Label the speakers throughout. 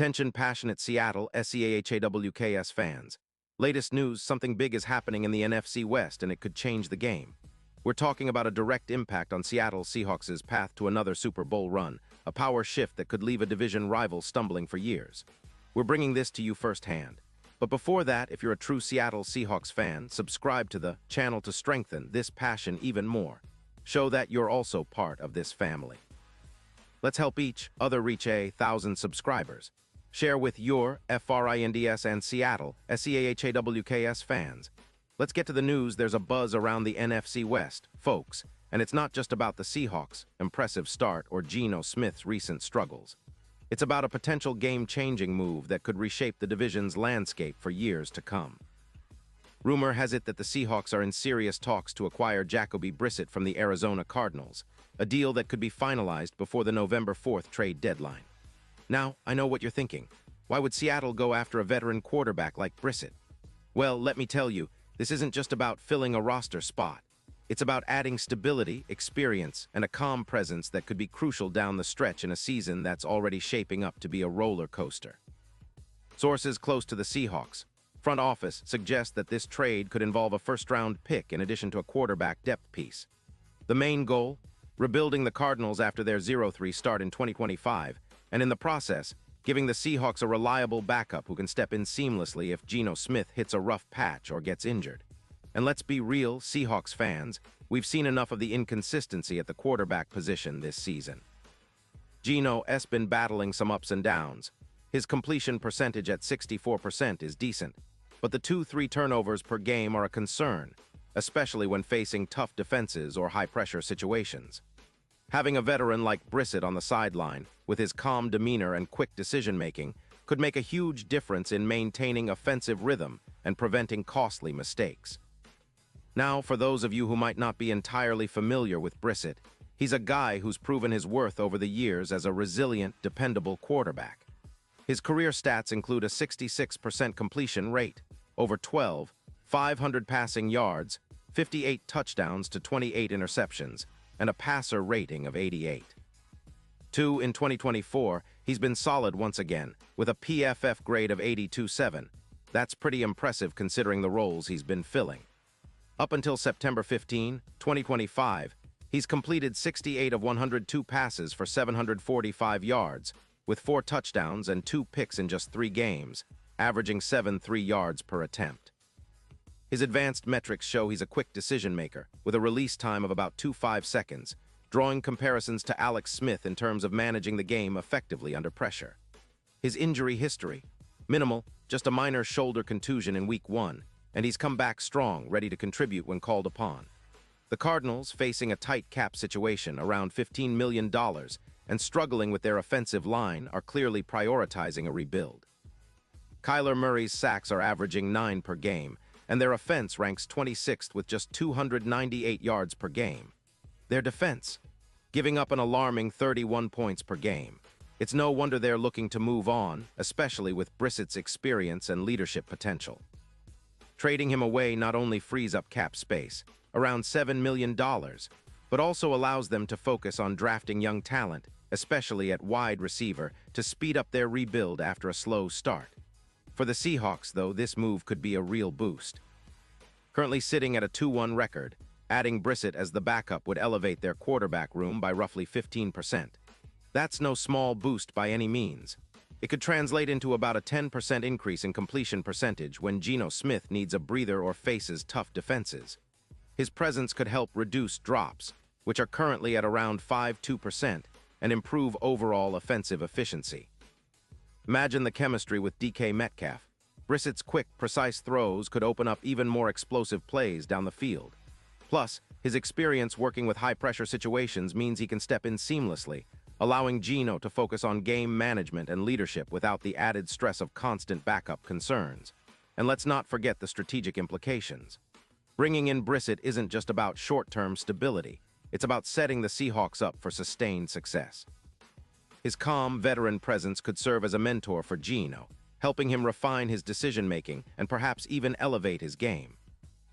Speaker 1: Attention passionate Seattle Seahawks fans. Latest news, something big is happening in the NFC West and it could change the game. We're talking about a direct impact on Seattle Seahawks' path to another Super Bowl run, a power shift that could leave a division rival stumbling for years. We're bringing this to you firsthand. But before that, if you're a true Seattle Seahawks fan, subscribe to the channel to strengthen this passion even more. Show that you're also part of this family. Let's help each other reach 1,000 subscribers. Share with your FRINDS and Seattle SEAHAWKS fans. Let's get to the news. There's a buzz around the NFC West, folks, and it's not just about the Seahawks' impressive start or Geno Smith's recent struggles. It's about a potential game-changing move that could reshape the division's landscape for years to come. Rumor has it that the Seahawks are in serious talks to acquire Jacoby Brissett from the Arizona Cardinals, a deal that could be finalized before the November 4th trade deadline. Now, I know what you're thinking. Why would Seattle go after a veteran quarterback like Brissett? Well, let me tell you, this isn't just about filling a roster spot. It's about adding stability, experience, and a calm presence that could be crucial down the stretch in a season that's already shaping up to be a roller coaster. Sources close to the Seahawks front office suggest that this trade could involve a first-round pick in addition to a quarterback depth piece. The main goal? Rebuilding the Cardinals after their 0-3 start in 2025, and in the process, giving the Seahawks a reliable backup who can step in seamlessly if Geno Smith hits a rough patch or gets injured. And let's be real, Seahawks fans, we've seen enough of the inconsistency at the quarterback position this season. Geno's been battling some ups and downs. His completion percentage at 64% is decent, but the 2-3 turnovers per game are a concern, especially when facing tough defenses or high-pressure situations. Having a veteran like Brissett on the sideline, with his calm demeanor and quick decision-making, could make a huge difference in maintaining offensive rhythm and preventing costly mistakes. Now, for those of you who might not be entirely familiar with Brissett, he's a guy who's proven his worth over the years as a resilient, dependable quarterback. His career stats include a 66% completion rate, over 500 passing yards, 58 touchdowns to 28 interceptions, and a passer rating of 88. In 2024, he's been solid once again, with a PFF grade of 82.7. That's pretty impressive considering the roles he's been filling. Up until September 15, 2025, he's completed 68 of 102 passes for 745 yards, with 4 touchdowns and 2 picks in just 3 games, averaging 7.3 yards per attempt. His advanced metrics show he's a quick decision-maker, with a release time of about 2.5 seconds, drawing comparisons to Alex Smith in terms of managing the game effectively under pressure. His injury history? Minimal, just a minor shoulder contusion in Week 1, and he's come back strong, ready to contribute when called upon. The Cardinals, facing a tight cap situation, around $15 million, and struggling with their offensive line, are clearly prioritizing a rebuild. Kyler Murray's sacks are averaging 9 per game, and their offense ranks 26th with just 298 yards per game. Their defense, giving up an alarming 31 points per game. It's no wonder they're looking to move on, especially with Brissett's experience and leadership potential. Trading him away not only frees up cap space, around $7 million, but also allows them to focus on drafting young talent, especially at wide receiver, to speed up their rebuild after a slow start. For the Seahawks, though, this move could be a real boost. Currently sitting at a 2-1 record, adding Brissett as the backup would elevate their quarterback room by roughly 15%. That's no small boost by any means. It could translate into about a 10% increase in completion percentage when Geno Smith needs a breather or faces tough defenses. His presence could help reduce drops, which are currently at around 5.2%, and improve overall offensive efficiency. Imagine the chemistry with DK Metcalf. Brissett's quick, precise throws could open up even more explosive plays down the field. Plus, his experience working with high-pressure situations means he can step in seamlessly, allowing Geno to focus on game management and leadership without the added stress of constant backup concerns. And let's not forget the strategic implications. Bringing in Brissett isn't just about short-term stability. It's about setting the Seahawks up for sustained success. His calm, veteran presence could serve as a mentor for Geno, helping him refine his decision-making and perhaps even elevate his game.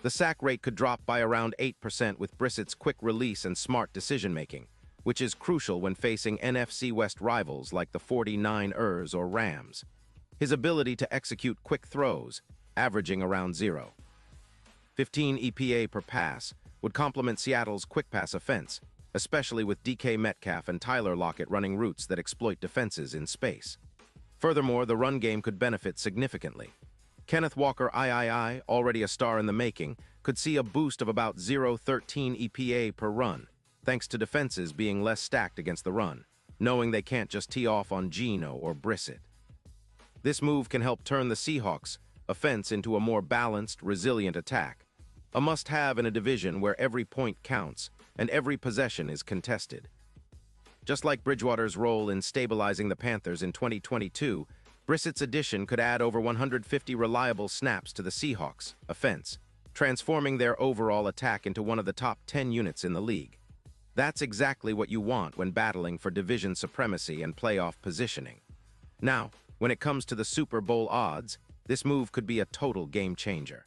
Speaker 1: The sack rate could drop by around 8% with Brissett's quick release and smart decision-making, which is crucial when facing NFC West rivals like the 49ers or Rams. His ability to execute quick throws, averaging around 0.15 EPA per pass, would complement Seattle's quick pass offense, especially with DK Metcalf and Tyler Lockett running routes that exploit defenses in space. Furthermore, the run game could benefit significantly. Kenneth Walker III, already a star in the making, could see a boost of about 0.13 EPA per run, thanks to defenses being less stacked against the run, knowing they can't just tee off on Geno or Brissett. This move can help turn the Seahawks' offense into a more balanced, resilient attack, a must-have in a division where every point counts and every possession is contested. Just like Bridgewater's role in stabilizing the Panthers in 2022, Brissett's addition could add over 150 reliable snaps to the Seahawks' offense, transforming their overall attack into one of the top 10 units in the league. That's exactly what you want when battling for division supremacy and playoff positioning. Now, when it comes to the Super Bowl odds, this move could be a total game changer.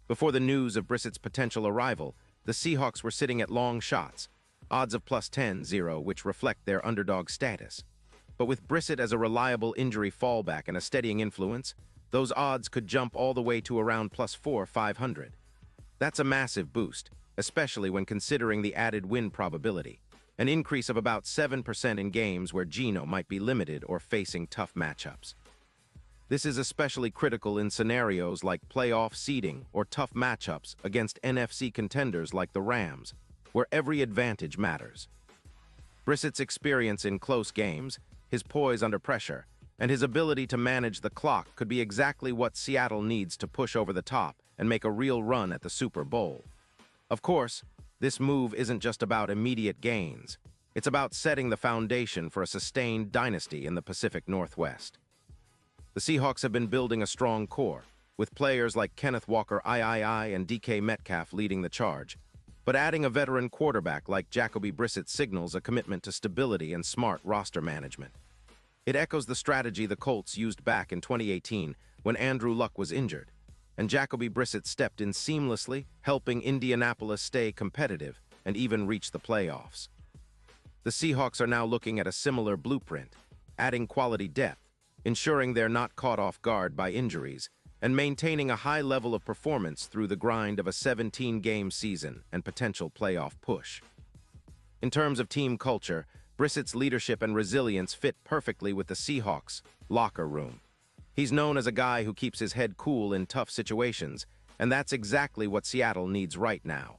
Speaker 1: Before the news of Brissett's potential arrival, the Seahawks were sitting at long shots, odds of plus 10-0, which reflect their underdog status. But with Brissett as a reliable injury fallback and a steadying influence, those odds could jump all the way to around plus 4,500. That's a massive boost, especially when considering the added win probability, an increase of about 7% in games where Geno might be limited or facing tough matchups. This is especially critical in scenarios like playoff seeding or tough matchups against NFC contenders like the Rams, where every advantage matters. Brissett's experience in close games, his poise under pressure, and his ability to manage the clock could be exactly what Seattle needs to push over the top and make a real run at the Super Bowl. Of course, this move isn't just about immediate gains. It's about setting the foundation for a sustained dynasty in the Pacific Northwest. The Seahawks have been building a strong core, with players like Kenneth Walker III and DK Metcalf leading the charge. But adding a veteran quarterback like Jacoby Brissett signals a commitment to stability and smart roster management. It echoes the strategy the Colts used back in 2018 when Andrew Luck was injured, and Jacoby Brissett stepped in seamlessly, helping Indianapolis stay competitive and even reach the playoffs. The Seahawks are now looking at a similar blueprint, adding quality depth, ensuring they're not caught off guard by injuries, and maintaining a high level of performance through the grind of a 17-game season and potential playoff push. In terms of team culture, Brissett's leadership and resilience fit perfectly with the Seahawks' locker room. He's known as a guy who keeps his head cool in tough situations, and that's exactly what Seattle needs right now.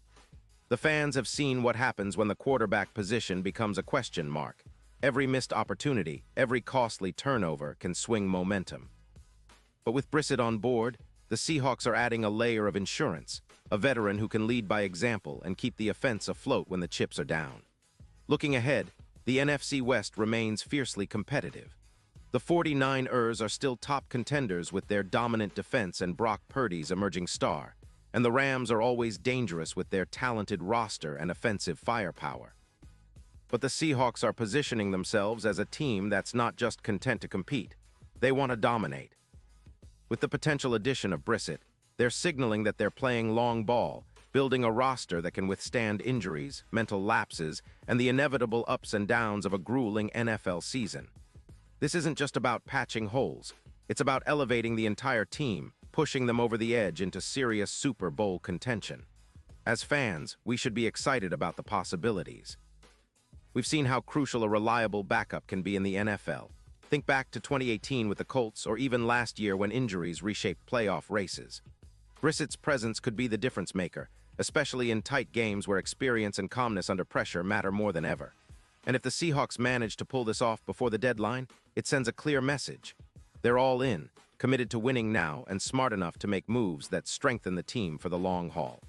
Speaker 1: The fans have seen what happens when the quarterback position becomes a question mark. Every missed opportunity, every costly turnover can swing momentum. But with Brissett on board, the Seahawks are adding a layer of insurance, a veteran who can lead by example and keep the offense afloat when the chips are down. Looking ahead, the NFC West remains fiercely competitive. The 49ers are still top contenders with their dominant defense and Brock Purdy's emerging star, and the Rams are always dangerous with their talented roster and offensive firepower. But the Seahawks are positioning themselves as a team that's not just content to compete. They want to dominate. With the potential addition of Brissett, they're signaling that they're playing long ball, building a roster that can withstand injuries, mental lapses, and the inevitable ups and downs of a grueling NFL season. This isn't just about patching holes. It's about elevating the entire team, pushing them over the edge into serious Super Bowl contention. As fans, we should be excited about the possibilities. We've seen how crucial a reliable backup can be in the NFL. Think back to 2018 with the Colts, or even last year when injuries reshaped playoff races. Brissett's presence could be the difference maker, especially in tight games where experience and calmness under pressure matter more than ever. And if the Seahawks manage to pull this off before the deadline, it sends a clear message. They're all in, committed to winning now, and smart enough to make moves that strengthen the team for the long haul.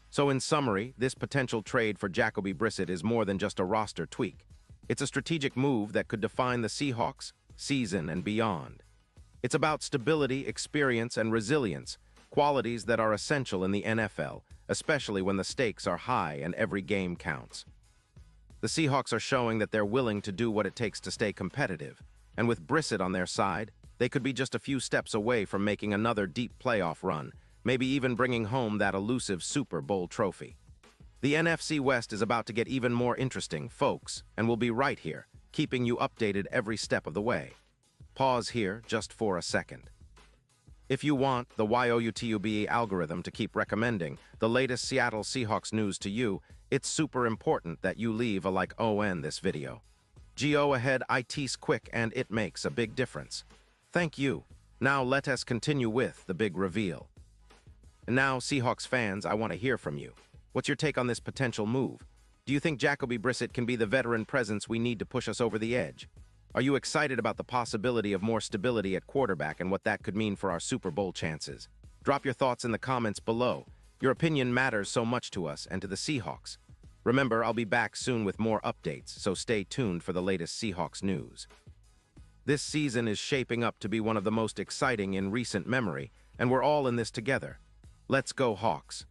Speaker 1: So in summary, this potential trade for Jacoby Brissett is more than just a roster tweak. It's a strategic move that could define the Seahawks' season and beyond. It's about stability, experience, and resilience, qualities that are essential in the NFL, especially when the stakes are high and every game counts. The Seahawks are showing that they're willing to do what it takes to stay competitive, and with Brissett on their side, they could be just a few steps away from making another deep playoff run, maybe even bringing home that elusive Super Bowl trophy. The NFC West is about to get even more interesting, folks, and we'll be right here, keeping you updated every step of the way. Pause here just for a second. If you want the YouTube algorithm to keep recommending the latest Seattle Seahawks news to you, it's super important that you leave a like on this video. Go ahead, it's quick and it makes a big difference. Thank you. Now let us continue with the big reveal. And now, Seahawks fans, I want to hear from you. What's your take on this potential move? Do you think Jacoby Brissett can be the veteran presence we need to push us over the edge? Are you excited about the possibility of more stability at quarterback and what that could mean for our Super Bowl chances? Drop your thoughts in the comments below. Your opinion matters so much to us and to the Seahawks. Remember, I'll be back soon with more updates, so stay tuned for the latest Seahawks news. This season is shaping up to be one of the most exciting in recent memory, and we're all in this together. Let's go, Hawks!